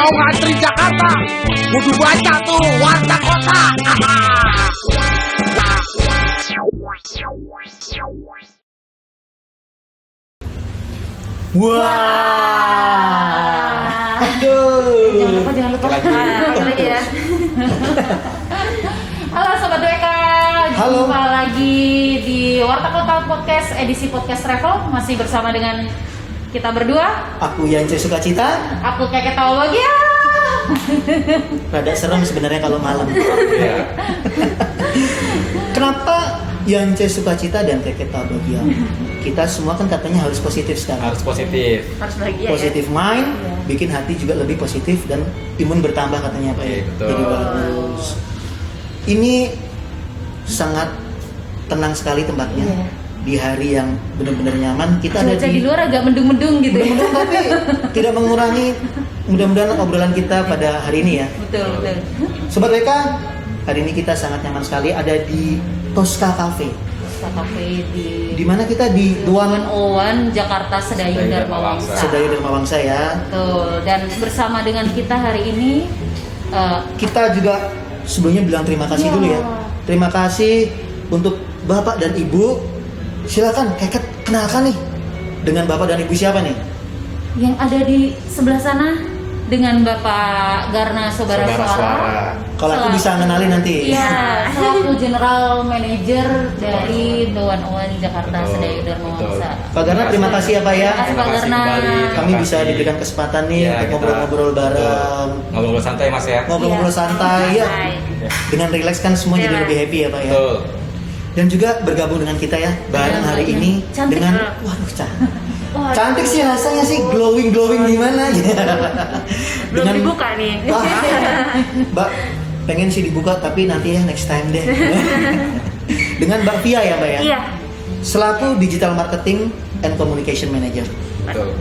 mau ngantri Jakarta, kudu baca tuh Warta Kota. Wah. Aduh. Jangan lupa lagi ya. Halo Sobat WK, Halo. jumpa lagi di Warta Kota Podcast, edisi podcast travel. Masih bersama dengan kita berdua. Aku Yance Sukacita. Aku Keke Tawabagia. Rada serem sebenarnya kalau malam. Iya. Kenapa Yance Sukacita dan Keke Tawabagia? Kita semua kan katanya harus positif sekarang. Harus positif. Harus bahagia Positif mind, Iya. bikin hati juga lebih positif dan imun bertambah katanya Pak. Iya, betul. Jadi bagus. Ini sangat tenang sekali tempatnya. Iya. Di hari yang benar-benar nyaman, kita ada Cuaca di luar agak mendung-mendung gitu ya. Benar-benar, tapi tidak mengurangi mudah-mudahan obrolan kita pada hari ini ya. Betul. Sobat WK, hari ini kita sangat nyaman sekali ada di Tosca Cafe. Kita cafe Di mana kita di Duan 101 Jakarta Sedayu Sedayu Dharma Dharma Wangsa. Sedayu Dharma Wangsa ya. Betul. Dan bersama dengan kita hari ini Kita juga sebelumnya bilang terima kasih Iya. dulu ya. Terima kasih untuk Bapak dan Ibu. Silakan Keket kenalkan nih dengan Bapak dan Ibu siapa nih? yang ada di sebelah sana dengan Bapak Garna Sobara Suara. Kalau aku bisa ngenalin nanti. Iya, selaku General Manager dari The 101 Jakarta Betul, Sedayu Dharma betul. Wangsa. Pak Garna terima kasih ya Pak ya. Terima kasih Pak Terima kasih Garna. kembali. Kami Terima bisa kasih. diberikan kesempatan nih Iya, untuk kita- ngobrol-ngobrol bareng. Ngobrol santai Mas ya. Ngobrol-ngobrol Iya. santai ya. Santai. Dengan rileks kan semua jadi Iya. lebih happy ya Pak ya. Betul. Dan juga bergabung dengan kita ya bareng hari Iya, ini cantik. dengan waduh cantik. Wah, Cantik sih rasanya sih glowing gimana ya. belum dibuka nih. Mbak pengen sih dibuka tapi nanti ya next time deh. Dengan Mbak Via ya Mbak ya. Iya. Selaku Digital Marketing and Communication Manager. Betul.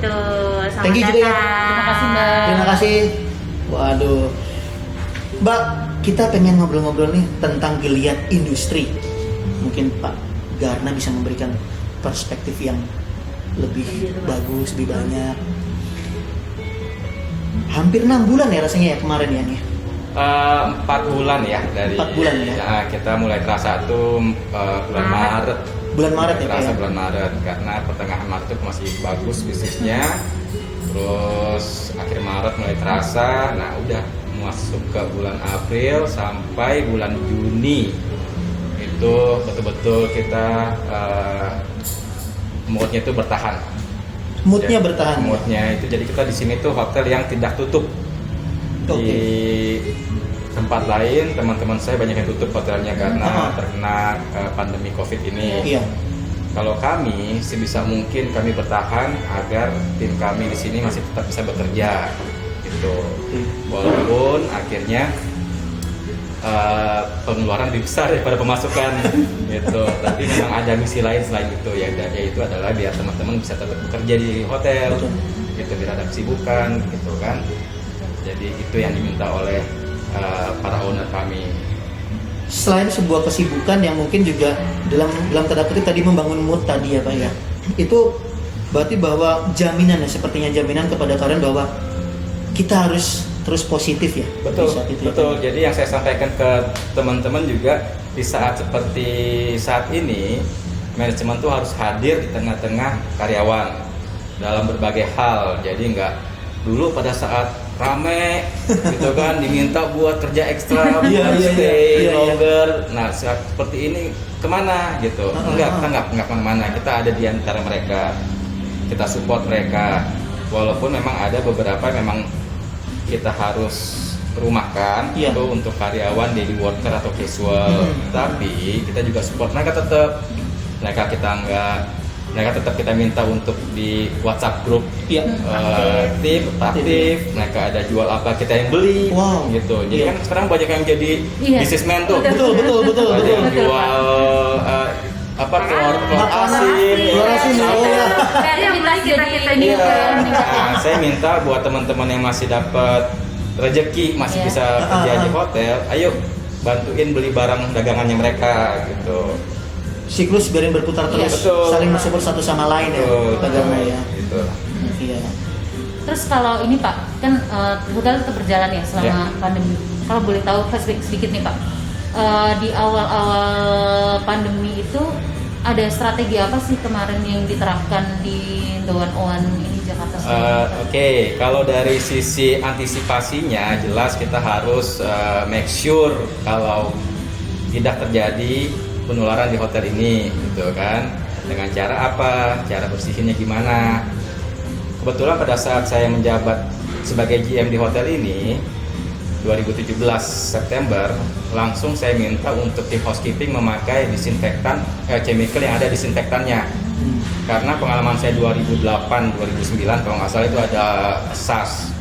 Selamat Thank you juga ya. Terima kasih Mbak. Terima kasih. Waduh. Mbak, kita pengen ngobrol-ngobrol nih tentang geliat industri. Mungkin Pak Garna bisa memberikan perspektif yang lebih bagus, lebih banyak. Hampir 6 bulan ya rasanya ya kemarin ya nih. 4 bulan ya dari 4 bulan ya? kita mulai terasa tuh bulan Maret. Bulan Maret ya Pak Terasa ya? bulan Maret karena pertengahan Maret itu masih bagus bisnisnya. Terus akhir Maret mulai terasa. Nah, udah masuk ke bulan April sampai bulan Juni. Itu betul-betul kita moodnya itu bertahan. Moodnya Ya, bertahan. Moodnya itu jadi kita di sini tuh hotel yang tidak tutup. Di tempat lain teman-teman saya banyak yang tutup hotelnya karena terkena pandemi COVID ini. Iya. Kalau kami sebisa mungkin kami bertahan agar tim kami di sini masih tetap bisa bekerja gitu. Walaupun akhirnya pengeluaran lebih besar daripada pemasukan gitu. Tapi memang ada misi lain selain itu ya, yaitu adalah biar teman-teman bisa tetap bekerja di hotel gitu, biar ada kesibukan gitu kan. Jadi itu yang diminta oleh para owner kami. Selain sebuah kesibukan yang mungkin juga dalam tanda kutip tadi membangun mood tadi ya Pak ya. Itu berarti bahwa jaminan ya, sepertinya jaminan kepada kalian bahwa kita harus terus positif ya. Betul, di saat itu, ya, betul. Pak? Jadi yang saya sampaikan ke teman-teman juga di saat seperti saat ini, manajemen tuh harus hadir di tengah-tengah karyawan dalam berbagai hal. Jadi nggak dulu pada saat rame gitu kan diminta buat kerja ekstra, buat stay longer. Nah saat seperti ini kemana gitu? Enggak, kita nggak kemana. Kita ada di antara mereka, kita support mereka. Walaupun memang ada beberapa memang kita harus rumahkan itu untuk karyawan daily worker atau casual, tapi kita juga support mereka tetap. Mereka tetap kita minta untuk di WhatsApp grup tip aktif. Mereka ada jual apa kita yang beli gitu. Jadi kan sekarang banyak yang jadi businessman tuh. Betul. Ada yang jual telur asin. Nah, saya minta buat teman-teman yang masih dapat rezeki, masih bisa kerja di hotel, ayo bantuin beli barang dagangannya mereka gitu. Siklus biarin berputar terus, betul. saling mensupport satu sama lain ya, Pak Garna ya. Gitu. Iya. Terus kalau ini Pak, kan hotel tetap berjalan ya selama pandemi. Kalau boleh tahu flashback sedikit nih Pak, di awal-awal pandemi itu ada strategi apa sih kemarin yang diterapkan di The 101 ini Jakarta? Oke, kalau dari sisi antisipasinya jelas kita harus make sure kalau tidak terjadi penularan di hotel ini, gitu kan? Dengan cara apa? Cara bersihinnya gimana? Kebetulan pada saat saya menjabat sebagai GM di hotel ini 2017 September, langsung saya minta untuk tim housekeeping memakai disinfektan chemical yang ada disinfektannya. Karena pengalaman saya 2008-2009 kalau nggak salah itu ada SARS,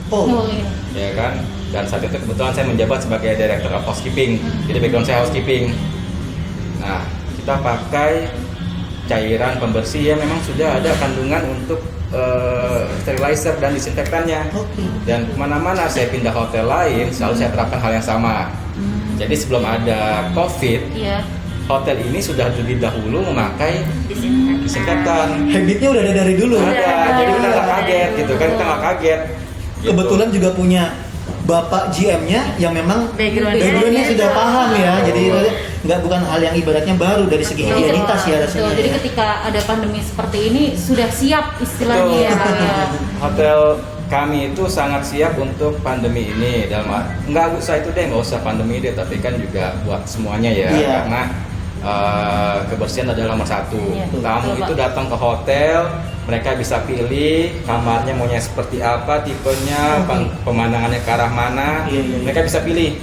ya kan. Dan saat itu kebetulan saya menjabat sebagai Director of Housekeeping, jadi background saya housekeeping. Nah, kita pakai cairan pembersih yang memang sudah ada kandungan untuk sterilizer dan disinfektannya. Dan kemana-mana saya pindah hotel lain selalu saya terapkan hal yang sama. Jadi sebelum ada COVID, hotel ini sudah lebih dahulu memakai disinfektan. Habitnya udah ada dari dulu. Ada, jadi kita nggak kaget gitu kan, kita nggak kaget. Gitu. Kebetulan juga punya Bapak GM-nya yang memang background-nya sudah paham ya. Jadi bukan hal yang ibaratnya baru dari segi higienitas ya rasanya. Jadi ketika ada pandemi seperti ini sudah siap istilahnya ya Pak ya. Hotel kami itu sangat siap untuk pandemi ini. Nggak usah pandemi deh, tapi kan juga buat semuanya ya. Karena kebersihan adalah nomor satu. Tamu itu datang ke hotel, mereka bisa pilih kamarnya maunya seperti apa, tipenya, pemandangannya ke arah mana, mereka bisa pilih,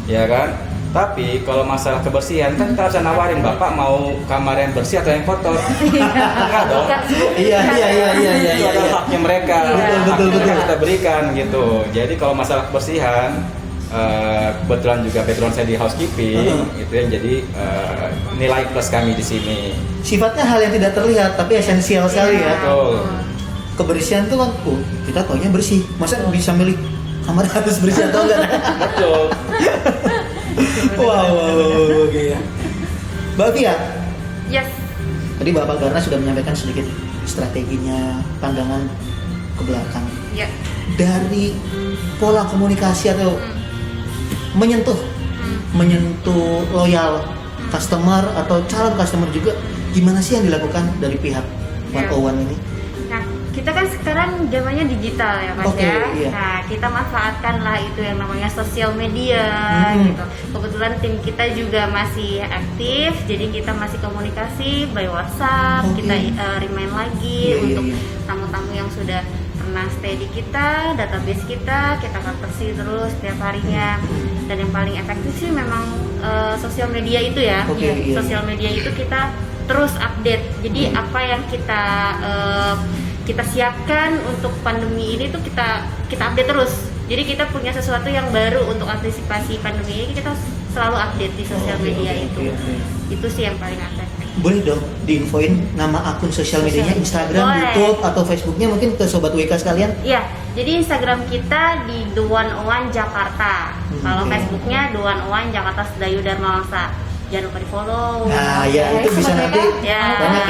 ya kan. Tapi kalau masalah kebersihan kan kita harus nawarin, Bapak mau kamar yang bersih atau yang kotor? Enggak dong. Iya. Itu adalah haknya mereka, betul. kita berikan gitu. Jadi kalau masalah kebersihan, kebetulan juga background saya di housekeeping, itu yang jadi nilai plus kami di sini. Sifatnya hal yang tidak terlihat tapi esensial sekali ya. Betul. Kebersihan tuh kan, kita taunya bersih. Masa bisa milih kamar harus bersih atau enggak? Betul. Wow, oke ya. Mbak Fia. Yes. Tadi Bapak Garna sudah menyampaikan sedikit strateginya, pandangan ke belakang. Dari pola komunikasi atau menyentuh loyal customer atau calon customer juga, gimana sih yang dilakukan dari pihak 101 ini? Nah, kita kan sekarang zamannya digital ya Mas ya. Iya. Nah, kita manfaatkan lah itu yang namanya sosial media gitu. Kebetulan tim kita juga masih aktif, jadi kita masih komunikasi by WhatsApp. Kita remind lagi untuk tamu-tamu yang sudah pernah stay di kita, database kita akan bersih terus setiap harinya. Dan yang paling efektif sih memang sosial media itu ya. Sosial media itu kita terus update. Jadi apa yang kita siapkan untuk pandemi ini tuh kita update terus. Jadi kita punya sesuatu yang baru untuk antisipasi pandemi ini, kita selalu update di sosial media itu. Itu sih yang paling efektif. Boleh dong diinfoin nama akun sosial medianya, Instagram, YouTube atau Facebooknya mungkin ke sobat WK sekalian? Iya, jadi Instagram kita di The 101 Jakarta. Kalau Facebooknya The 101 Jakarta Sedayu Dharma Wangsa. Jangan lupa di follow. Nah ya itu bisa nanti banyak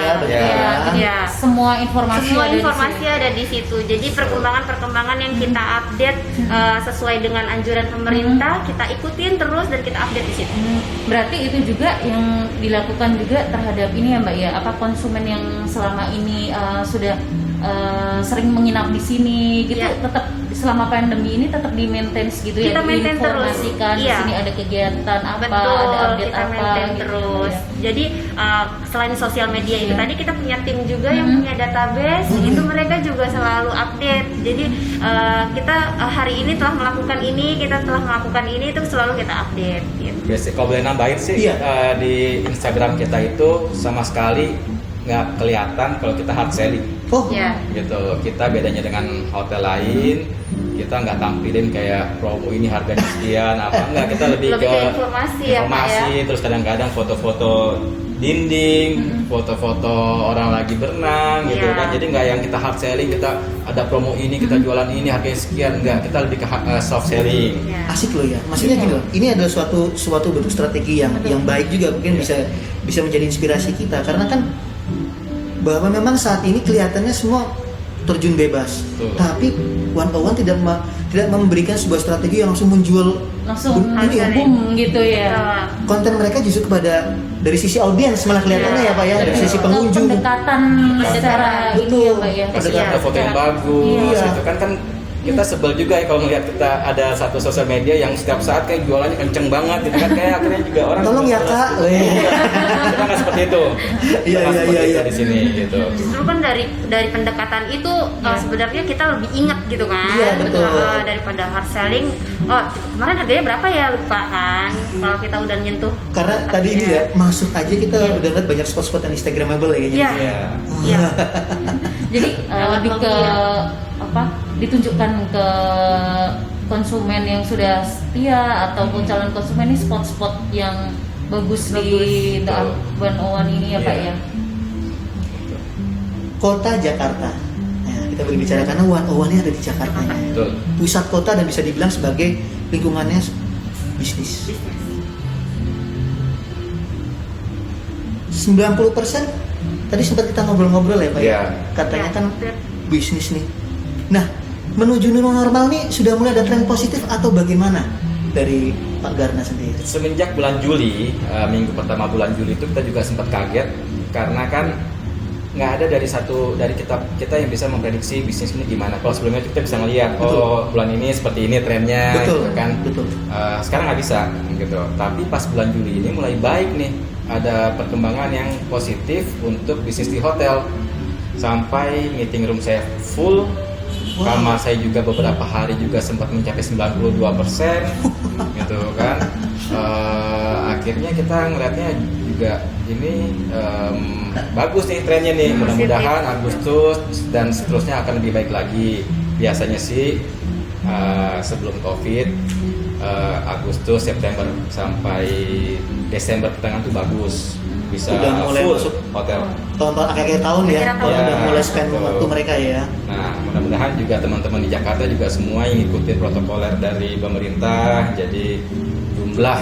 ya. Semua informasi ada di situ. Jadi perkembangan yang kita update sesuai dengan anjuran pemerintah, kita ikutin terus dan kita update di situ. Berarti itu juga yang dilakukan juga terhadap ini ya Mbak ya, apa konsumen yang selama ini sudah sering menginap di sini gitu, tetap selama pandemi ini tetap di maintain gitu ya, kita maintain diinformasikan terus. Di sini ada kegiatan apa, betul, ada update kita apa maintain gitu terus. Ya. Jadi selain sosial media itu tadi kita punya tim juga yang punya database, itu mereka juga selalu update. Jadi kita hari ini telah melakukan ini, kita telah melakukan ini, itu selalu kita update gitu. Biasanya kalau boleh nambahin sih di Instagram kita itu sama sekali nggak kelihatan kalau kita hard selling. Gitu. Kita bedanya dengan hotel lain, kita nggak tampilin kayak promo ini harganya sekian apa, enggak, kita lebih ke informasi ya, terus kadang-kadang foto-foto dinding, foto-foto orang lagi berenang gitu kan. Jadi nggak yang kita hard selling, kita ada promo ini, kita jualan ini harganya sekian, enggak, kita lebih ke soft selling. Asik loh ya, maksudnya gini loh, ini adalah suatu bentuk strategi yang baik juga, mungkin bisa menjadi inspirasi kita, karena kan bahwa memang saat ini kelihatannya semua terjun bebas. Betul. Tapi 101 tidak memberikan sebuah strategi yang langsung menjual Langsung ini ya, boom gitu ya. konten mereka justru kepada dari sisi audiens malah kelihatannya ya Pak ya, dari sisi pengunjung. Pendekatan secara ini ya Pak ya. Kasih Iya, ada foto yang secara- bagus Iya. gitu kan kita sebel juga ya kalau melihat kita ada satu sosial media yang setiap saat kayak jualannya kenceng banget gitu kan, kayak akhirnya juga orang Tolong ya Kak. kita nggak seperti itu. Iya, Kita nggak iya, seperti iya, itu iya. di sini gitu. Justru kan dari pendekatan itu sebenarnya kita lebih ingat gitu kan. Iya, betul. Daripada hard selling. Oh, kemarin harganya berapa ya, lupa kan. Kalau kita udah nyentuh. Karena tadi ini ya masuk aja kita Iya. udah lihat banyak spot-spot yang instagramable ya kayaknya. Iya. Iya. Iya. Jadi lebih ke apa? Ditunjukkan ke konsumen yang sudah setia ataupun calon konsumen ini spot-spot yang bagus di The Betul. 101 ini ya Pak Iya. ya. Kota Jakarta. Nah, kita berbicara karena 101 ini ada di Jakarta. Betul. Pusat kota dan bisa dibilang sebagai lingkungannya bisnis. 90% tadi sempat kita ngobrol-ngobrol ya Pak Iya. Katanya Iya, kan betul. bisnis nih. Nah, menuju new normal nih sudah mulai ada tren positif atau bagaimana dari Pak Garna sendiri? Semenjak bulan Juli, minggu pertama bulan Juli itu kita juga sempat kaget karena kan nggak ada dari kita yang bisa memprediksi bisnis ini gimana. Kalau sebelumnya kita bisa ngelihat, Betul. oh bulan ini seperti ini trennya, Betul, gitu kan. betul. Sekarang nggak bisa, gitu. Tapi pas bulan Juli ini mulai baik nih, ada perkembangan yang positif untuk bisnis di hotel. Sampai meeting room saya full, Wow. kamar saya juga beberapa hari juga sempat mencapai 92%, gitu kan. Akhirnya kita ngelihatnya juga ini bagus nih trennya nih. Mudah-mudahan Agustus dan seterusnya akan lebih baik lagi. Biasanya sih sebelum COVID Agustus, September sampai Desember pertengahan tuh bagus, bisa Udah mulai full masuk hotel. Tahun-tahun akhir tahun ya, Akhir kalau tahun. udah mulai spend Betul. waktu mereka ya. Nah, mudah-mudahan juga teman-teman di Jakarta juga semua yang ikutin protokoler dari pemerintah, jadi jumlah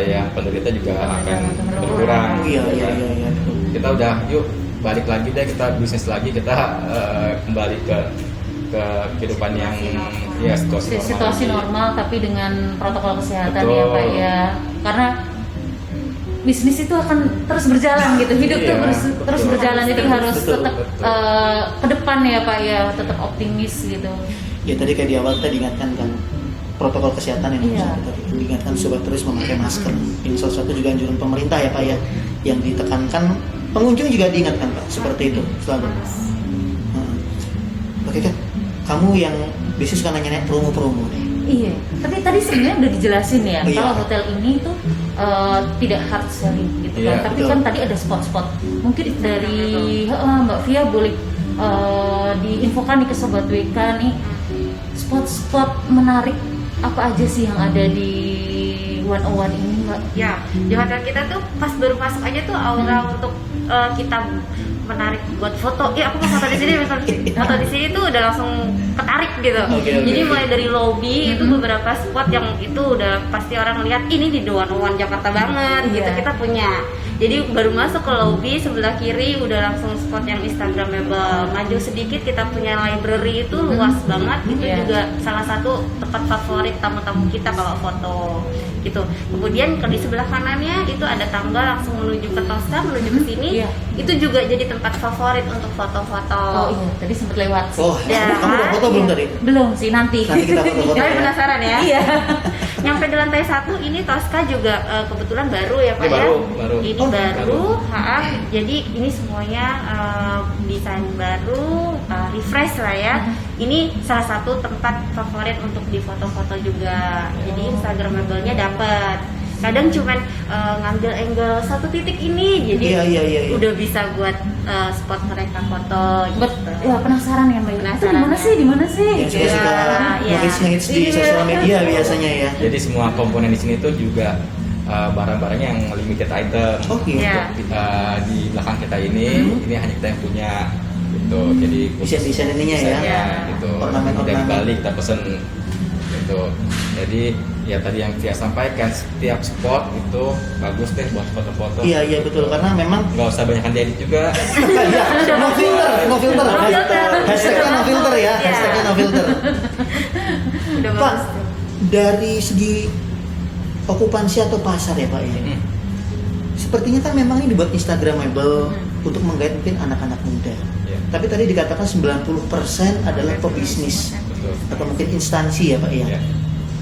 yang penderita juga akan berkurang. Iya, iya, iya, iya. Kita udah yuk balik lagi deh, kita bisnis lagi, kita kembali ke kehidupan yang ya Situasi lagi. normal tapi dengan protokol kesehatan Betul. ya Pak ya. Karena bisnis itu akan terus berjalan gitu, hidup Iya, tuh betul. terus berjalan, jadi harus Betul, tetap betul. ke depan ya Pak ya, tetap optimis gitu. Ya tadi kayak di awal kita diingatkan kan protokol kesehatan yang Iya. harus kita diingatkan supaya terus memakai masker. Ini salah satu juga anjuran pemerintah ya Pak ya, yang ditekankan. Pengunjung juga diingatkan Pak seperti itu selalu. Oke kan, kamu yang bisnis kan nanya promo-promo nih. Iya, tapi tadi sebenarnya udah dijelasin ya, Iya. kalau hotel ini tuh tidak hard selling gitu kan, Iya, tapi betul. kan tadi ada spot-spot. Mungkin dari Mbak Via boleh diinfokan nih ke Sobat WK nih, spot-spot menarik apa aja sih yang ada di 101 ini Mbak? Ya, di hotel kita tuh pas baru masuk aja tuh aura untuk kita menarik buat foto. Ya, aku mau foto di sini, foto di sini tuh udah langsung ketarik gitu. Oke, oke, Jadi oke. mulai dari lobby itu beberapa spot yang itu udah pasti orang lihat ini di 101 Jakarta banget gitu. Iya. Kita punya. Jadi baru masuk ke lobby sebelah kiri udah langsung spot yang instagramable. Maju sedikit kita punya library itu luas banget. Itu Iya. juga salah satu tempat favorit tamu-tamu kita kalau foto gitu. Kemudian di sebelah kanannya itu ada tangga langsung menuju ke Tosca, menuju ke sini. Iya. Itu juga jadi tempat favorit untuk foto-foto. Oh iya, tadi sempat lewat sih. Oh, Ya. kamu udah foto belum tadi? Belum sih, nanti. Nanti kita foto-foto Kalian ya. penasaran ya? Iya. Nyampe di lantai 1 ini Tosca juga kebetulan baru ya Pak Ini ya. baru. Ini Oh, baru. Jadi ini semuanya desain baru, refresh lah ya. Ini salah satu tempat favorit untuk di foto-foto juga. Jadi instagramable-nya dapat. Kadang cuman ngambil angle satu titik ini, jadi Iya. udah bisa buat spot mereka foto. Gitu. Ya penasaran ya Mbak. Itu Penasaran, di mana ya. sih? Di mana sih? Yang suka-suka Iya. ngehits di Iya. sosial media biasanya ya. Jadi semua komponen di sini tuh juga barang-barangnya yang limited item. Oh gitu. Iya. Di belakang kita ini hanya kita yang punya gitu. Jadi Desain-desain ininya ya. desainnya, Iya. gitu. Ornamen-ornamen. Dari Bali kita pesen gitu. Jadi ya tadi yang saya sampaikan, setiap spot itu bagus deh buat foto-foto. Iya betul, karena memang nggak usah banyak edit juga. Iya, no filter. Hashtagnya no filter ya, hashtagnya no filter. Udah Pak, bagus. dari segi okupansi atau pasar ya Pak ya, sepertinya kan memang ini dibuat Instagramable untuk menggait mungkin anak-anak muda. Iya. Tapi tadi dikatakan 90% adalah pebisnis Betul. atau mungkin instansi ya Pak ya. Iya.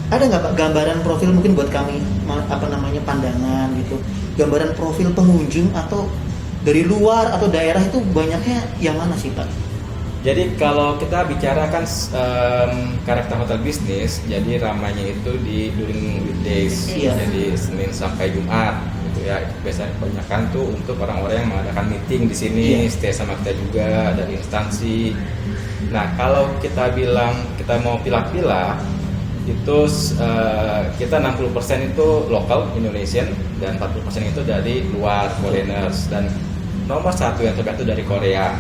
Ada nggak Pak gambaran profil mungkin buat kami pandangan gitu, gambaran profil pengunjung atau dari luar atau daerah itu banyaknya yang mana sih Pak? Jadi kalau kita bicarakan karakter hotel bisnis, jadi ramainya itu di during weekdays, Iya. jadi Senin sampai Jumat, gitu ya. Itu biasanya kebanyakan tuh untuk orang-orang yang mengadakan meeting di sini, Iya. stay sama kita juga dari instansi. Nah kalau kita bilang kita mau pilah-pilah, itu kita 60% itu lokal Indonesian dan 40% itu dari luar foreigners, dan nomor satu yang terbaik itu dari Korea,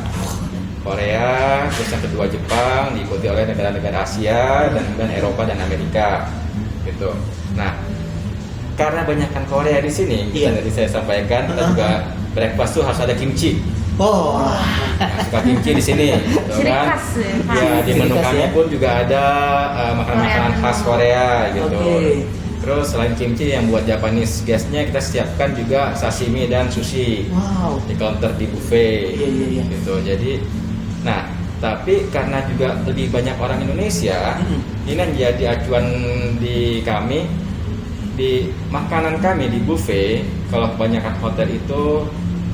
terus yang kedua Jepang, diikuti oleh negara-negara Asia dan kemudian Eropa dan Amerika, gitu. Nah, karena banyakkan Korea di sini, Iya. tadi saya sampaikan kita juga breakfast tuh harus ada kimchi. Oh, Nah, suka kimchi di sini, gitu Ciri kan? khas ya. Ya, di Ciri menu khas kami ya. pun juga ada makanan-makanan Korea. khas Korea, gitu. Oke. Terus selain kimchi yang buat Japanese guestnya kita siapkan juga sashimi dan sushi wow. di counter di buffet, Iya. gitu. Jadi, nah, tapi karena juga lebih banyak orang Indonesia, ini yang jadi acuan di kami, di makanan kami di buffet. Kalau kebanyakan hotel itu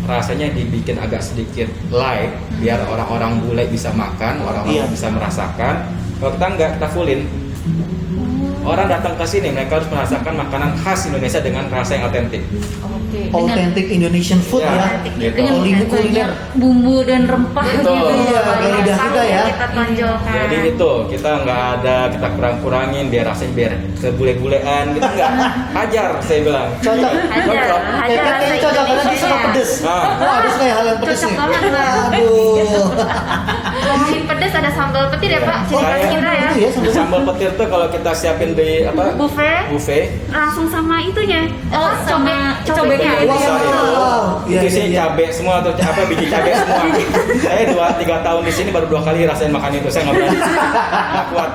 rasanya dibikin agak sedikit light biar orang-orang bule bisa makan, orang-orang Iya. bisa merasakan. Kalau kita enggak, kita fullin. Orang datang ke sini mereka harus merasakan makanan khas Indonesia dengan rasa yang otentik. Oke. Authentic Indonesian food Ya, ya. gitu. Dengan Kuliner. banyak bumbu dan rempah Betul. gitu Iya, ya Pak, dari ya. lidah kita ya. Kita tonjolkan. Jadi itu kita nggak ada kita kurang-kurangin biar rasanya biar kebule-bulean gitu nggak. Hajar saya bilang. Cocok. Hajar, hajar Kayaknya rasa cocok karena dia suka Indonesia. pedes. Nah. Wah, harus kayak hal yang pedes Cocok nih. banget, Bang. Aduh. Ngomongin pedas ada sambal petir ya Pak, ciri khas Saya- kita ya. Itu ya Di sambal petir tuh kalau kita siapin di apa? Buffet Buffet. langsung sama itunya. Oh, sama cobeknya. cobeknya. Wow. Besar itu. Iya, Itu sih iya. cabai semua tuh apa biji cabai semua. Saya 2-3 tahun di sini baru 2 kali rasain makan itu. Saya nggak berani. Nggak kuat.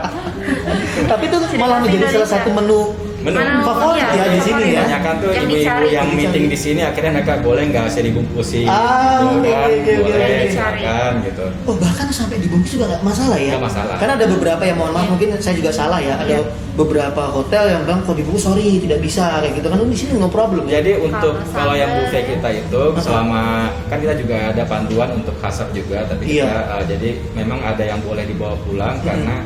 Tapi itu malah menjadi salah satu menu Menu. favorit Iya, ya di sini ya. Kebanyakan tuh Yang ibu-ibu dicari. yang meeting di sini akhirnya mereka boleh nggak saya dibungkusin, Ah, gitu oke, kan, oke, oke, boleh oke. silakan gitu. Oh, bahkan sampai dibungkus juga nggak masalah ya? Nggak masalah. Karena ada beberapa yang mohon maaf mungkin saya juga salah ya. Ada Iya. beberapa hotel yang bilang kalau dibungkus sorry tidak bisa kayak gitu kan. Di sini no problem ya. Jadi untuk Kalau kalau yang sambal- buffet kita itu selama kan kita juga ada panduan untuk hasap juga, tapi Iya. kita jadi memang ada yang boleh dibawa pulang karena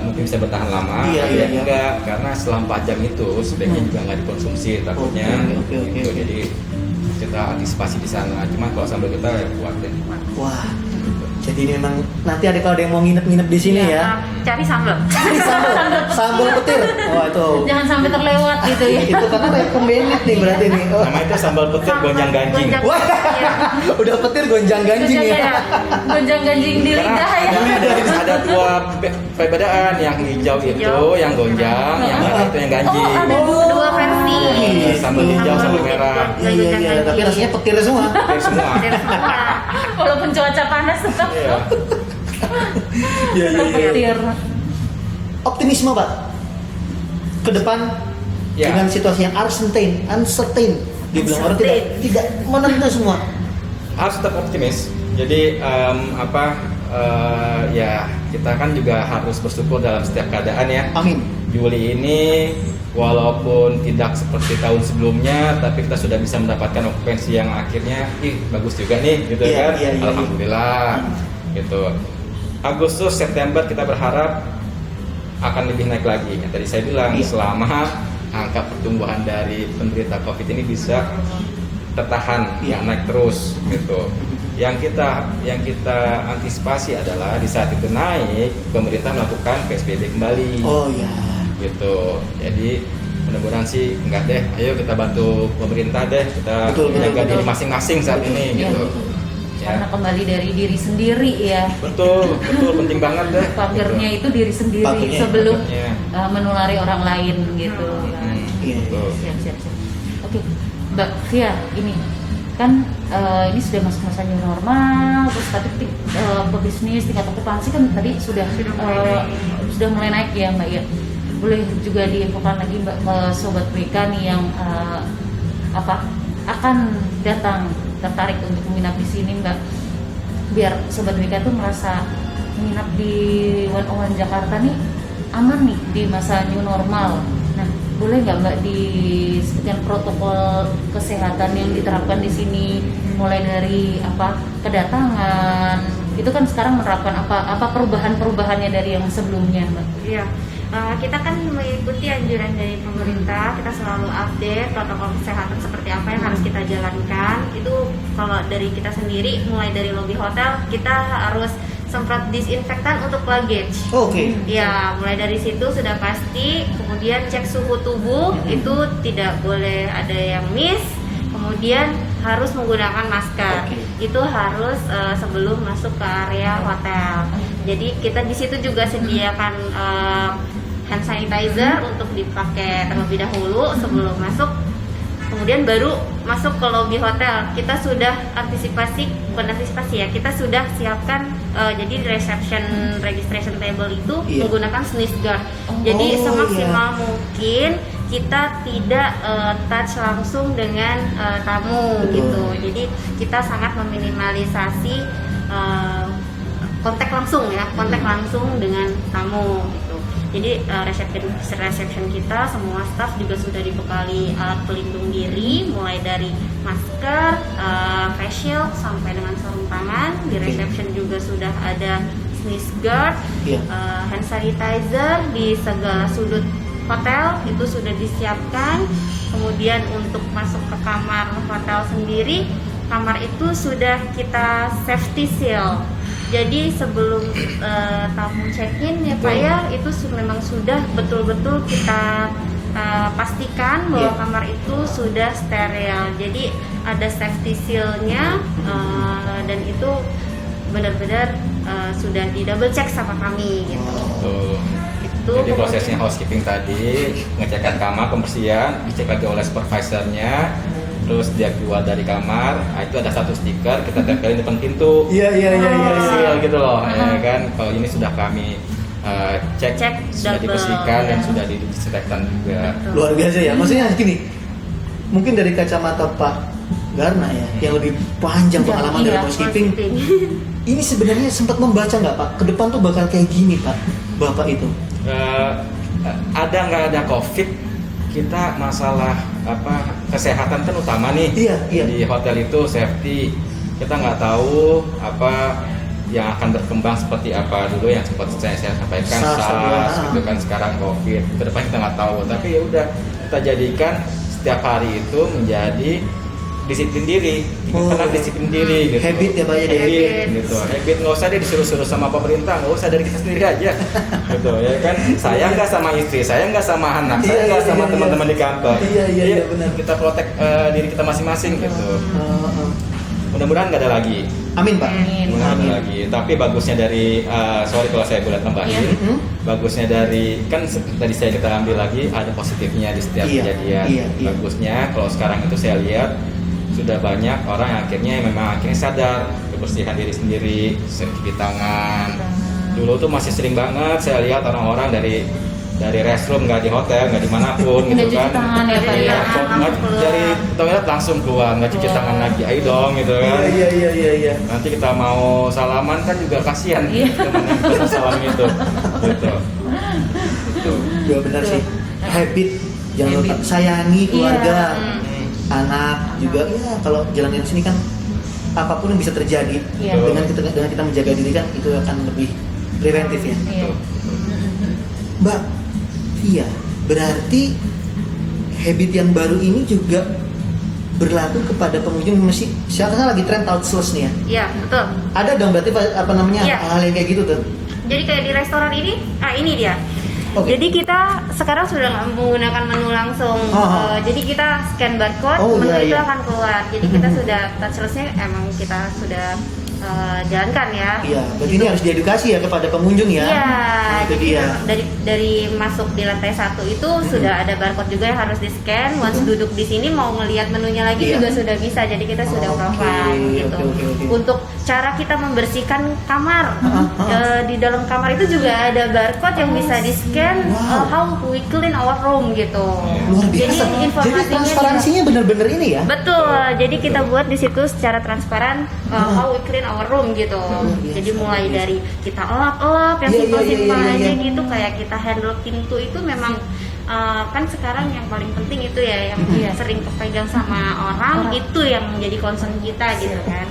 mungkin bisa bertahan lama, Iya, ada iya, yang iya. enggak karena setelah 4 jam itu sebaiknya juga nggak dikonsumsi takutnya. Oke, oke, gitu. oke. Jadi kita antisipasi di sana. Cuma kalau sambal kita ya kuat deh. Wah. Jadi ini memang nanti ada kalau ada yang mau nginep-nginep di sini ya. Nah, cari sambal. Sambal petir. Wah, itu. Jangan sampai terlewat gitu ya. Itu karena recommended nih berarti nih. Oh. Namanya itu sambal petir gonjang ganjing. Gonjang Wah. ganjing. Udah petir gonjang ganjing ya. Gonjang-ganjing di Karena lidah ya. ada dua perbedaan, yang hijau itu Hijau. yang gonjang, yang merah itu yang ganjing. Oh, ada Dua versi. Sambal hijau, sambal merah. Iya, iya, iya. Tapi rasanya petir semua. Petir semua. Dari semua. Walaupun cuaca panas tetap Iya. Iya, petir. Optimisme Pak ke depan Ya. dengan situasi yang uncertain, dibilang orang tidak menentu semua. Harus tetap optimis. Jadi ya kita kan juga harus bersyukur dalam setiap keadaan ya. Amin. Juli ini walaupun tidak seperti tahun sebelumnya, tapi kita sudah bisa mendapatkan okupansi yang akhirnya bagus juga nih, gitu Iya, kan? iya, iya, Alhamdulillah, gitu. Agustus, September kita berharap akan lebih naik lagi. Yang tadi saya bilang Iya. selama angka pertumbuhan dari penderita COVID ini bisa tertahan, Iya. yang naik terus, gitu. Yang kita antisipasi adalah di saat itu naik, pemerintah melakukan PSBB kembali. Oh ya. Gitu. Jadi mudah-mudahan sih enggak deh. Ayo kita bantu pemerintah deh. Kita Betul, jaga betul, diri betul. masing-masing saat ini Iya, gitu. betul. Ya. Karena kembali dari diri sendiri ya. Betul, penting banget deh. Pagernya itu diri sendiri Pagernya, sebelum pagernya. menulari orang lain gitu. Iya. Betul. Siap. Oke, Mbak Via, ini kan ini sudah masuk masa new normal, terus tadi pebisnis tingkat okupansi kan tadi sudah mulai naik ya Mbak ya. Boleh juga diinfokan lagi Mbak ke sobat WK nih yang akan datang tertarik untuk menginap di sini Mbak, biar sobat WK tuh merasa menginap di 101 Jakarta nih aman nih di masa new normal. Nah, boleh nggak Mbak disebutkan protokol kesehatan yang diterapkan di sini, mulai dari kedatangan itu kan sekarang menerapkan apa perubahannya dari yang sebelumnya Mbak? Iya. Kita kan mengikuti anjuran dari pemerintah, kita selalu update protokol kesehatan seperti apa yang harus kita jalankan. Itu kalau dari kita sendiri, mulai dari lobi hotel, kita harus semprot disinfektan untuk luggage. Oke. Ya, mulai dari situ sudah pasti. Kemudian cek suhu tubuh, itu tidak boleh ada yang miss. Kemudian harus menggunakan masker. Itu harus sebelum masuk ke area hotel. Jadi kita di situ juga sediakan hand sanitizer untuk dipakai terlebih dahulu sebelum masuk. Kemudian baru masuk ke lobi hotel. Kita sudah kita sudah siapkan jadi di registration table itu menggunakan sneeze guard. Jadi semaksimal mungkin kita tidak touch langsung dengan tamu gitu. Jadi kita sangat meminimalisasi kontak langsung dengan tamu gitu. Jadi reception kita semua staff juga sudah dibekali alat pelindung diri, mulai dari masker, face shield sampai dengan sarung tangan. Di reception juga sudah ada sneeze guard, hand sanitizer di segala sudut hotel itu sudah disiapkan. Kemudian untuk masuk ke kamar hotel sendiri, kamar itu sudah kita safety seal. Jadi sebelum tamu check-in ya Pak ya, itu memang sudah betul-betul kita pastikan bahwa kamar itu sudah steril. Jadi ada safety seal-nya dan itu benar-benar sudah di double check sama kami gitu. Jadi prosesnya housekeeping tadi, ngecekkan kamar, pembersihan, dicek lagi oleh supervisornya. Terus dia keluar dari kamar, itu ada satu stiker kita tempelin depan pintu. Iya. Gitu loh, ya kan. Kalau ini sudah kami cek sudah dibersihkan dan sudah disinfektan juga. Luar biasa ya. Maksudnya gini, mungkin dari kacamata Pak Garna ya, yang lebih panjang pengalaman dari housekeeping. Ini sebenarnya sempat membaca nggak Pak? Ke depan tuh bakal kayak gini Pak, Bapak itu. Ada nggak ada COVID, kita masalah kesehatan kan utama nih. Iya. Di hotel itu safety, kita nggak tahu apa yang akan berkembang seperti apa dulu yang sempat saya sampaikan SARS gitu kan, sekarang COVID. Ke depan kita nggak tahu, tapi ya udah kita jadikan setiap hari itu menjadi disiplin diri, karena disiplin diri gitu. Habit ya Pak ya. Habit nggak usah deh disuruh-suruh sama pemerintah, nggak usah, dari kita sendiri aja gitu ya kan. Saya nggak sama istri, saya nggak sama anak, saya nggak sama teman-teman di kantor. Iya, benar. Kita protect diri kita masing-masing gitu. Mudah-mudahan nggak ada lagi. Amin Pak. Mudah-mudahan nggak ada lagi. Tapi bagusnya dari sorry kalau saya boleh tambahin, bagusnya dari kan tadi kita ambil lagi ada positifnya di setiap kejadian. Bagusnya kalau sekarang itu saya lihat sudah banyak orang yang akhirnya sadar kebersihan diri sendiri, cuci tangan. Dulu tuh masih sering banget saya lihat orang-orang dari restroom, nggak di hotel, nggak dimanapun gitu kan. Tangan ya Pak ya. Dari toilet langsung keluar, nggak cuci tangan lagi, ayo dong gitu kan. Iya. Nanti kita mau salaman kan juga kasihan teman yang salam itu. Gitu. Ya benar sih. Habit, jangan lupa sayangi keluarga. Anak juga ya, kalau jalan di sini kan apapun yang bisa terjadi dengan kita menjaga diri kan itu akan lebih preventif ya. Mbak Via, berarti habit yang baru ini juga berlaku kepada pengunjung masih sekarang lagi tren outsource nih ya? Iya, betul. Ada dong berarti hal yang kayak gitu tuh? Jadi kayak di restoran ini dia. Oke. Jadi kita sekarang sudah nggak menggunakan menu langsung. Jadi kita scan barcode, menu itu akan keluar. Jadi kita sudah touchless-nya emang kita sudah jalankan ya. Iya, berarti ini harus diedukasi ya kepada pengunjung ya. Iya, itu jadi dia. dari masuk di lantai 1 itu sudah ada barcode juga yang harus di scan. Once duduk di sini mau ngelihat menunya lagi juga sudah bisa. Jadi kita sudah provide gitu. Untuk cara kita membersihkan kamar, di dalam kamar itu juga ada barcode yang bisa di scan. How we clean our room gitu. Luar biasa. Jadi informasinya transparansinya benar-benar ini ya. Betul. Jadi kita buat di situ secara transparan how we clean our room gitu. Jadi mulai dari kita elap-elap yang simpel-simpel aja gitu, kayak kita handle pintu itu memang kan sekarang yang paling penting itu ya yang sering kepegang sama orang itu yang menjadi concern kita gitu kan.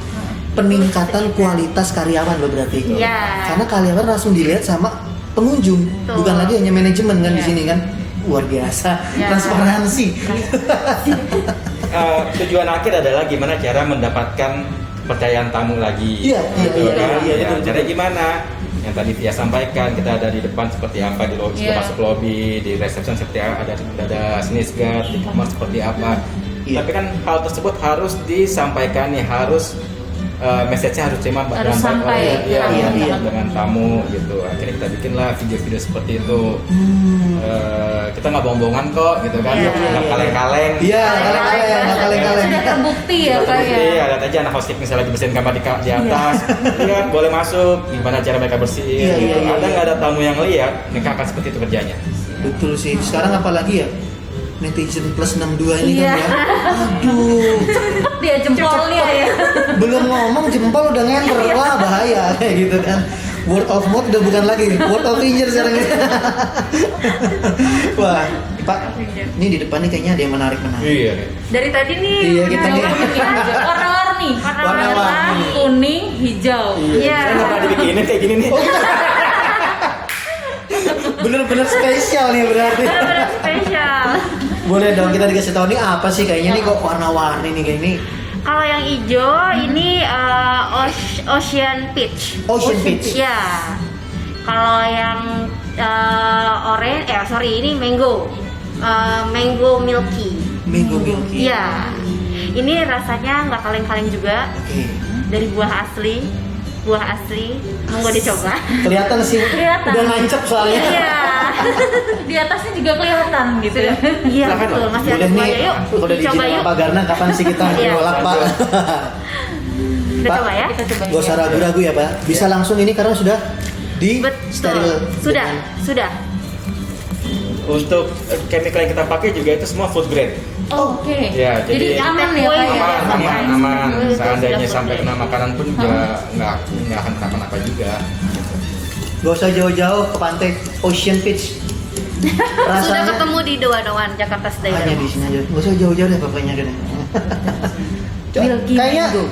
Peningkatan kualitas karyawan loh berarti. Iya. Karena karyawan langsung dilihat sama pengunjung, bukan lagi hanya manajemen kan di sini kan. Luar biasa, transparansi. Tujuan akhir adalah gimana cara mendapatkan kepercayaan tamu lagi. Iya. Caranya gimana? Yang tadi Tia sampaikan, kita ada di depan seperti apa, di lobby, masuk lobby, di reception seperti apa, ada sneeze guard, di kamar seperti apa. Tapi kan hal tersebut harus disampaikan nih, harus message-nya harus terima dengan tamu gitu. Akhirnya kita bikinlah video-video seperti itu. Kita nggak bohong-bohongan kok gitu kan, nggak kaleng-kaleng. Iya, kaleng-kaleng. Sudah terbukti ya Pak ya. Iya, lihat aja anak housekeeping misalnya lagi bersihin kamar di atas, lihat boleh masuk, gimana cara mereka bersihin. Ada nggak ada tamu yang lihat, mereka akan seperti itu kerjanya. Betul sih. Sekarang apalagi ya? Netizen plus 62 ini kan ya. Aduh. Cepet dia jempolnya ya. Belum ngomong jempol udah ngemper. Wah, bahaya kayak gitu kan. Word of mouth udah bukan lagi, word of finger sekarang ini. Wah, Pak, ini di depan nih kayaknya ada yang menarik. Iya. Dari tadi nih Iya, kita nih. Warna-warni. Warna-warni. Kuning, hijau. Iya. Saya nggak pernah dibikinin kayak gini nih. Bener-bener spesial nih berarti. Benar-benar spesial. Boleh dong kita dikasih tahu nih apa sih kayaknya nih kok warna-warni nih kayak ini. Kalau yang hijau ini Ocean Peach. Ocean Peach. Ya. Kalau yang orange, ini Mango. Mango Milky. Mango Milky. Iya. Ini rasanya nggak kaleng-kaleng juga. Oke. Dari buah asli. Monggo dicoba. Kelihatan sih. Kelihatan. Udah nancep soalnya. Iya. Di atasnya juga kelihatan gitu ya. Iya Silakan, betul. Pak. Masih ada Boleh semuanya. nih, Yuk, udah coba diizinin yuk. Pak Garna kapan sih kita Iya. nolak Pak? Kita Pak, coba ya. Kita coba. Gak usah ragu-ragu ya Pak. Bisa langsung ini karena sudah di steril. Betul. Sudah. Untuk chemical yang kita pakai juga itu semua food grade. Oke. Ya, jadi aman ya Pak ya. aman. Betul, Seandainya sudah sampai food kena makanan pun juga nggak akan kenapa-napa juga. Gak usah jauh-jauh ke pantai Ocean Beach. Sudah Rasanya ketemu di Doan Jakarta hanya Stadium. di sini aja. Gak usah jauh-jauh deh pokoknya deh. Milky Kayaknya Mango.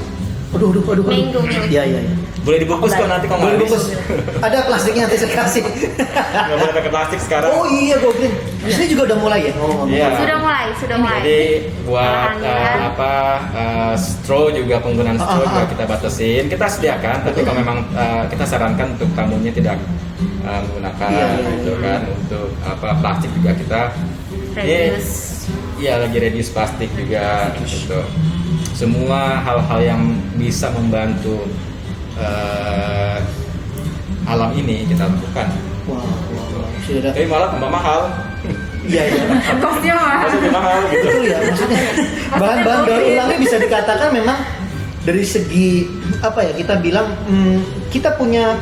Aduh. Mango. Iya. Boleh dibungkus kok nanti kalau Boleh nggak habis. bungkus. Ada plastiknya nanti saya kasih. Nggak boleh pakai plastik sekarang. Oh iya goblin. Di sini juga udah mulai ya? Iya. Sudah mulai. Jadi buat straw juga, penggunaan straw juga kita batasin. Kita sediakan, tapi kalau memang kita sarankan untuk tamunya tidak menggunakan gitu kan. Untuk plastik juga kita Reduce. Iya, lagi reduce plastik juga gitu. Semua hal-hal yang bisa membantu alam ini kita lakukan. Wow. Sudah. Tapi malah tambah mahal. Iya. Kosnya mah. Masih mahal gitu. Betul ya, maksudnya bahan-bahan daur ulangnya bisa dikatakan memang dari segi apa ya, kita bilang kita punya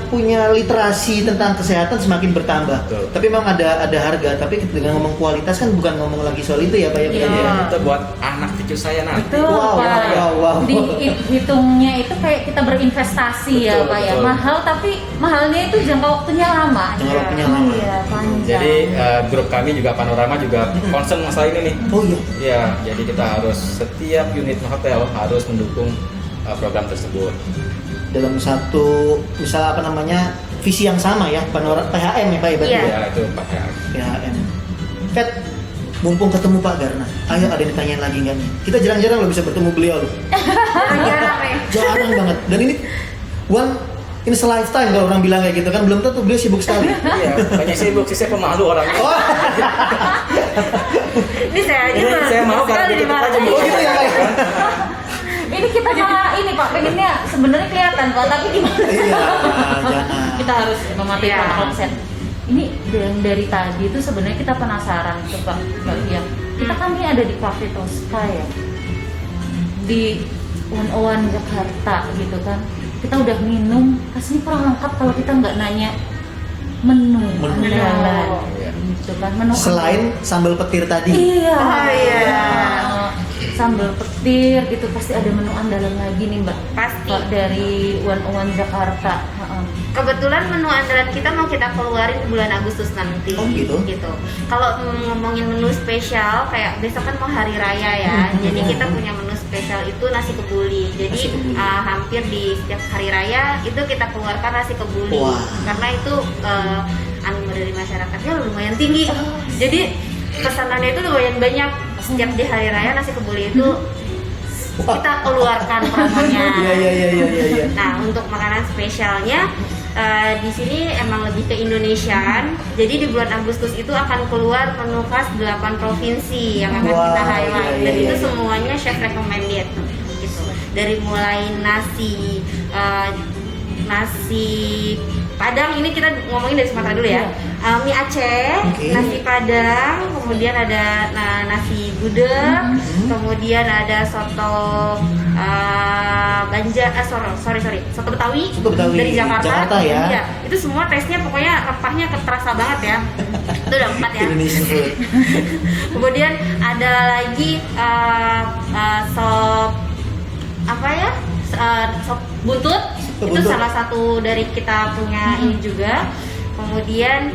literasi tentang kesehatan semakin bertambah. Betul. Tapi memang ada harga, tapi dengan ngomong kualitas kan bukan ngomong lagi soal itu ya Pak ya. Iya. Benar ya? Itu buat anak cucu saya nanti. Betul Wow, Pak. wow. Dihitungnya itu kayak kita berinvestasi ya Betul, Pak ya. betul. Mahal tapi mahalnya itu jangka waktunya lama. Jangka waktunya lama. Iya, panjang. Jadi grup kami juga Panorama juga concern masalah ini nih. Oh iya. Ya, jadi kita harus setiap unit hotel harus mendukung program tersebut. Dalam satu misal visi yang sama ya, PHM ya Pak ya. Iya. Ya, itu pakai. PHM. Kat, mumpung ketemu Pak Garna, ayo ada yang ditanyain lagi nggak nih? Kita jarang-jarang loh bisa bertemu beliau loh. Jarang-jarang nih. Jarang banget. Dan ini ini se-lifetime kalau orang bilang kayak gitu kan, belum tentu beliau sibuk sekali. Iya, banyak sibuk sih, saya pemalu orangnya. Oh, Ini saya aja Ini saya mau kalau sekali ditutup aja, dimarahin. oh gitu ya Pak? Ini kita malah ini Pak, pengennya sebenarnya kelihatan Pak, tapi gimana? Iya, jangan. Kita harus mematuhi Iya. protokol kesehatan. Ini dari tadi itu sebenarnya kita penasaran tuh Pak, Mbak Fia. Kita kan ini ada di Cafe Tosca ya, di 101 Jakarta gitu kan. Kita udah minum, asli kurang lengkap kalau kita nggak nanya menu andalan, Iya. gitu kan. Menu Selain sambal petir tadi. Iya. Oh, iya. Sambal petir gitu pasti ada menu andalan lagi nih Mbak. Pasti. Pak, dari 101 Jakarta. Heeh. Kebetulan menu andalan kita mau kita keluarin di bulan Agustus nanti. Oh, gitu? Kalau ngomongin menu spesial, kayak besok kan mau hari raya ya. Jadi kita punya menu spesial itu nasi kebuli. Jadi Nasi kebuli. hampir di setiap hari raya itu kita keluarkan nasi kebuli. Wah. Karena itu animo dari masyarakatnya lumayan tinggi. Jadi pesanannya itu lumayan banyak. Setiap di hari raya nasi kebuli itu Wah. kita keluarkan promonya. Iya. Nah, untuk makanan spesialnya di sini emang lebih ke Indonesian. Jadi di bulan Agustus itu akan keluar menu khas 8 provinsi yang akan Wah, kita highlight. iya, Dan iya, itu iya. semuanya chef recommended gitu. Dari mulai nasi Padang, ini kita ngomongin dari Sumatera dulu ya. Mie Aceh, Oke. nasi Padang, kemudian ada nasi gudeg, kemudian ada soto soto Betawi, Soto Betawi, dari Jakarta. ya. Iya, itu semua taste-nya pokoknya rempahnya terasa banget ya. Itu udah 4 ya. Indonesian food. Kemudian ada lagi sop apa ya? Sop buntut. Sop Itu buntut. salah satu dari kita punya ini juga. Kemudian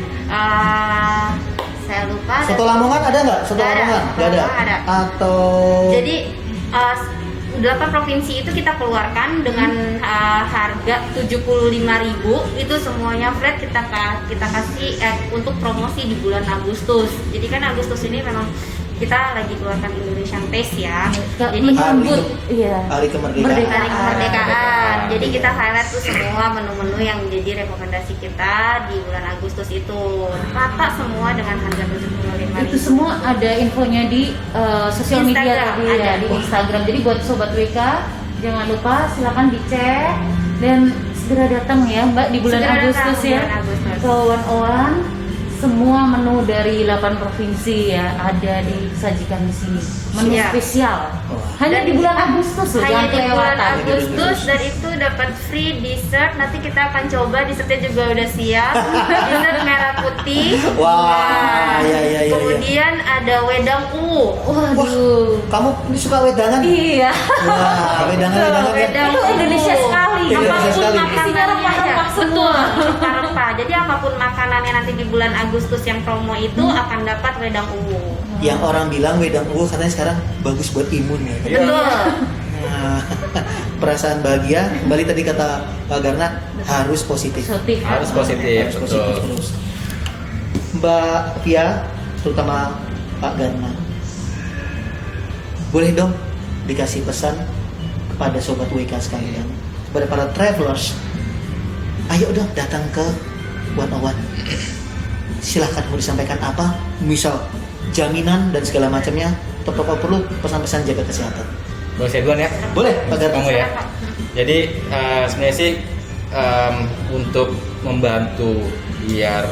saya lupa. Soto Lamongan ada nggak? Soto Nggak ada. Lamongan? Soto Nggak ada. Lamongan ada. Atau Jadi 8 provinsi itu kita keluarkan dengan harga 75.000. Itu semuanya flat kita kasih untuk promosi di bulan Agustus. Jadi kan Agustus ini memang kita lagi keluarkan Indonesian Taste ya. Jadi menyambut iya. hari kemerdekaan. Hari kemerdekaan. Jadi kita highlight tuh semua menu-menu yang menjadi rekomendasi kita di bulan Agustus itu. Rata semua dengan harga 75.000. Itu semua ada infonya di sosial media Instagram, tadi ada. ya, di Instagram. Jadi buat sobat WK jangan lupa silakan dicek dan segera datang ya Mbak di bulan Segera Agustus datang, ya. bulan Agustus. Ke 101 semua menu dari 8 provinsi ya ada disajikan di sini. Menu Iya. spesial. Wah. Hanya di bulan Agustus loh, Hanya jangan di bulan kelewatan. Agustus, dan itu dapat free dessert. Nanti kita akan coba dessertnya juga udah siap. Dessert merah putih. Wah, iya. Kemudian ada wedang ungu. Waduh. Kamu ini suka wedangan? Iya. Wah, wedangan ya. Wedang Itu Indonesia ungu. sekali. Indonesia Apapun sekali. Isinya makanannya rempah-rempah aja. semua. Betul, rempah-rempah. Jadi apapun makanannya nanti di bulan Agustus yang promo itu akan dapat wedang ungu. Yang orang bilang wedang ungu katanya sekarang bagus buat imun ya. Iya. Betul. Nah, perasaan bahagia kembali tadi kata Pak Garna harus positif. Positif. Harus positif, Harus betul. positif terus. Mbak Pia, terutama Pak Garna, boleh dong dikasih pesan kepada sobat WK sekalian, kepada para travelers. Ayo dong datang ke 101. Silahkan mau disampaikan apa, misal jaminan dan segala macamnya, atau kalau perlu pesan-pesan jaga kesehatan. Boleh saya duluan ya? Boleh, Pak Garna. Kamu ya. Jadi sebenarnya sih untuk membantu biar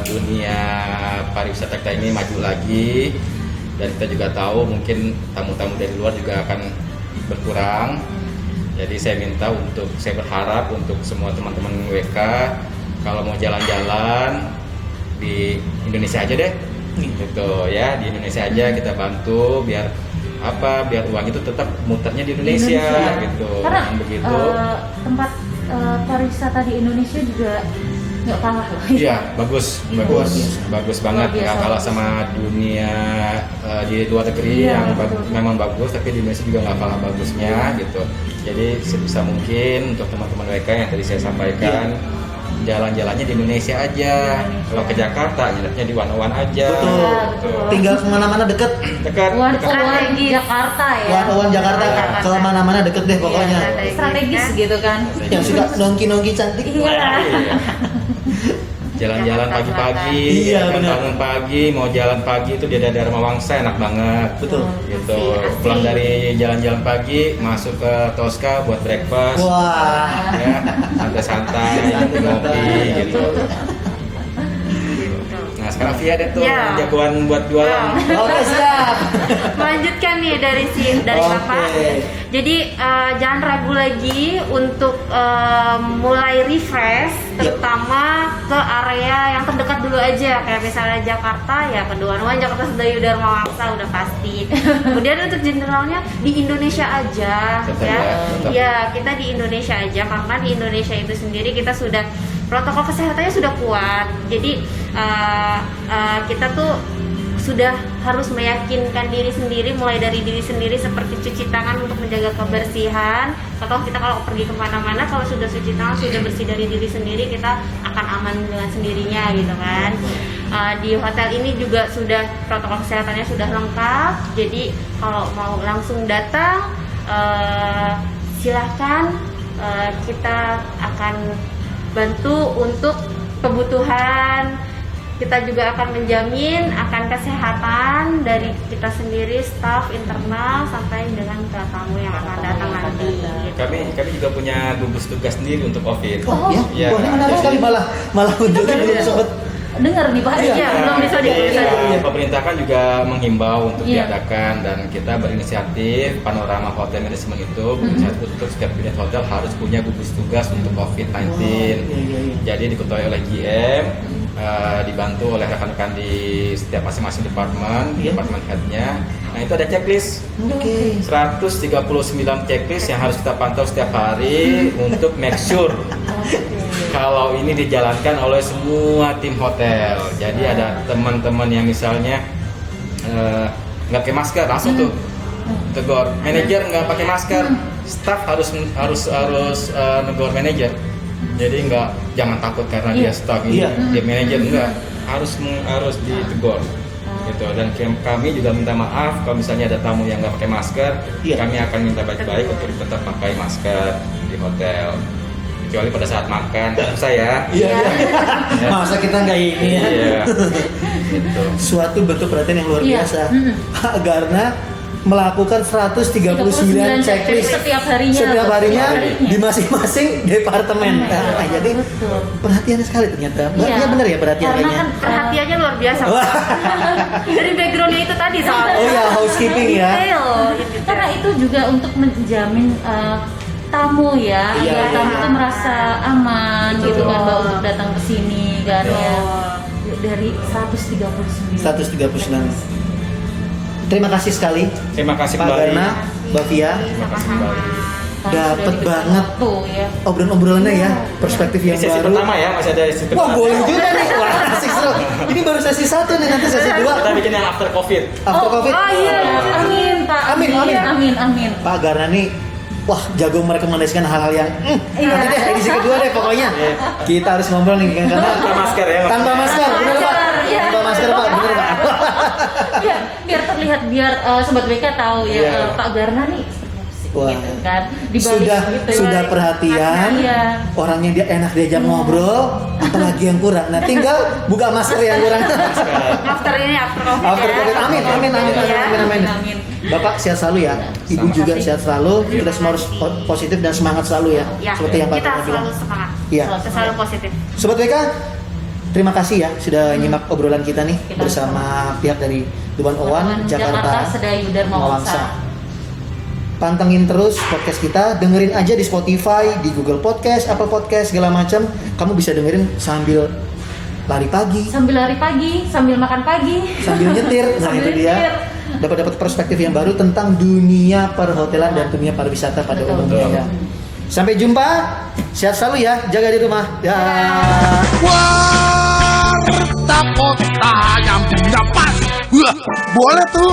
dunia pariwisata kita ini maju lagi, dan kita juga tahu mungkin tamu-tamu dari luar juga akan berkurang. Jadi saya berharap untuk semua teman-teman WK kalau mau jalan-jalan di Indonesia aja deh, gitu ya, di Indonesia aja kita bantu biar uang itu tetap muternya di Indonesia. Gitu. Karena Dengan begitu. tempat pariwisata di Indonesia juga nggak kalah loh. Iya, bagus banget. Luar biasa. Nggak kalah sama dunia di luar negeri Iya, yang betul. memang bagus, tapi di Indonesia juga nggak kalah bagusnya gitu. Jadi sebisa mungkin untuk teman-teman mereka yang tadi saya sampaikan, jalan-jalannya di Indonesia aja. Kalau ke Jakarta nginepnya di One aja. Betul. Betul. Tinggal kemana-mana deket. Dekat. One Strategis. Jakarta ya. One Jakarta, Jakarta. kemana-mana deket deh pokoknya. Iya, Strategis gitu kan. Yang suka nongki-nongki cantik. Iya. Iya. Jalan-jalan Jakarta pagi-pagi, Iya, ya kan, benar. bangun pagi, mau jalan pagi itu di daerah Mawangsa enak banget. Betul. Gitu. Asli. Pulang dari jalan-jalan pagi, masuk ke Tosca buat breakfast. Wah. Ya, santai-santai, ngopi gitu. Nah, sekarang Via deh tuh Ya. jagoan buat jualan. Oke, siap. Melanjutkan nih dari Oke. Bapak. Jadi jangan ragu lagi untuk mulai refresh, terutama ke area yang terdekat dulu aja, kayak misalnya Jakarta ya ke One Jakarta Sedayu Dharma Wangsa udah pasti. Kemudian untuk generalnya di Indonesia aja, Tetap ya. ya, tetap. Ya kita di Indonesia aja karena di Indonesia itu sendiri kita sudah protokol kesehatannya sudah kuat. Jadi kita tuh sudah harus meyakinkan diri sendiri, mulai dari diri sendiri seperti cuci tangan untuk menjaga kebersihan. Atau kita kalau pergi kemana-mana, kalau sudah cuci tangan, sudah bersih dari diri sendiri, kita akan aman dengan sendirinya gitu kan. Di hotel ini juga sudah protokol kesehatannya sudah lengkap. Jadi kalau mau langsung datang, silahkan, kita akan bantu untuk kebutuhan. Kita juga akan menjamin akan kesehatan dari kita sendiri, staf internal sampai dengan ke tamu yang akan datang nanti. Gitu. Kami juga punya gugus tugas sendiri untuk COVID. Oh, ya. Iya. Wah, ini menarik sekali malah untuknya belum sempat. Dengar nih Pak. Iya, belum bisa Jadi, dibuka. pemerintah kan juga menghimbau untuk Iya. diadakan, dan kita berinisiatif Panorama Hotel Management itu berinisiatif untuk setiap unit hotel harus punya gugus tugas untuk COVID-19. Iya. Jadi diketuai oleh GM, dibantu oleh rekan-rekan di setiap masing-masing departemen, Iya. departemen headnya. Nah itu ada checklist. Oke. 139 checklist yang harus kita pantau setiap hari untuk make sure kalau ini dijalankan oleh semua tim hotel. Jadi ada teman-teman yang misalnya nggak pakai masker, langsung tuh tegur. Manajer nggak pakai masker, staff harus negor manajer. Jadi jangan takut karena dia staff ini, Iya. dia manajer, enggak, harus ditegur. Gitu. Dan kami juga minta maaf kalau misalnya ada tamu yang nggak pakai masker, Iya. kami akan minta baik-baik untuk tetap pakai masker di hotel, kecuali pada saat makan. Saya Iya. Masa kita nggak ini ya? iya. Gitu. Suatu bentuk perhatian yang luar Iya. biasa. Karena melakukan 139 checklist setiap harinya. setiap harinya Setiap harinya. di masing-masing departemen. Nah, jadi Betul. perhatian sekali ternyata. Iya. Iya benar ya perhatian Karena kayaknya. kan Perhatiannya luar biasa. Dari backgroundnya itu tadi soalnya. Oh ya, housekeeping ya. Detail, gitu. Karena itu juga untuk menjamin tamu ya, Iya, agar iya. tamu itu merasa aman gitu kan Mbak untuk datang ke sini kan ya. Dari 139. 139. Terima kasih sekali Terima kasih Pak kembali. Garna, Mbak Via. Terima kasih kembali. Dapet banget tuh ya. obrolan-obrolannya ya, perspektif yang Sesi baru. pertama ya, masih ada sesi Wah kedua. boleh juga nih, wah asik seru. Ini baru sesi 1 nih, nanti sesi 2 Kita bikin yang after COVID. after covid. Oh iya. Amin Pak. Amin, amin. Amin. Pak Garna nih, wah jago merekomendasikan hal-hal yang nanti deh edisi kedua deh pokoknya. Kita harus ngobrol nih karena Tanpa masker ya. tanpa masker, bener Pak. Iya. Tanpa masker Pak, bener Pak. Biar terlihat, biar sobat BK tahu ya Iya. Pak Garna nih seperti apa sih, Wah. gitu kan. Di balik Sudah gitu ya. sudah perhatian, Iya. orangnya dia enak diajak ngobrol, apalagi yang kurang. Nah tinggal buka masker yang kurang. After ini after covid. After ya. covid, amin, amin, amin, Iya. amin, amin. Amin. Bapak sehat selalu ya, Ibu Sama. juga sehat selalu. Kita semua harus positif dan semangat selalu ya, Ya, seperti yang Pak kita Garna bilang. selalu semangat. Iya. Kita selalu positif. Sobat WK, terima kasih ya sudah nyimak obrolan kita nih Kita bersama pihak dari Duan Owan Jakarta Sedayu Dharma Wangsa. Pantengin terus podcast kita, dengerin aja di Spotify, di Google Podcast, Apple Podcast, segala macam. Kamu bisa dengerin sambil lari pagi, Sambil lari pagi, sambil makan pagi, sambil nyetir. Nah Sambil itu dia. nyetir. Dapat perspektif yang baru tentang dunia perhotelan dan dunia pariwisata pada Betul. umumnya ya. Sampai jumpa, sehat selalu ya, jaga di rumah. Ya. Warta kota yang punya pas. Wah, boleh tuh.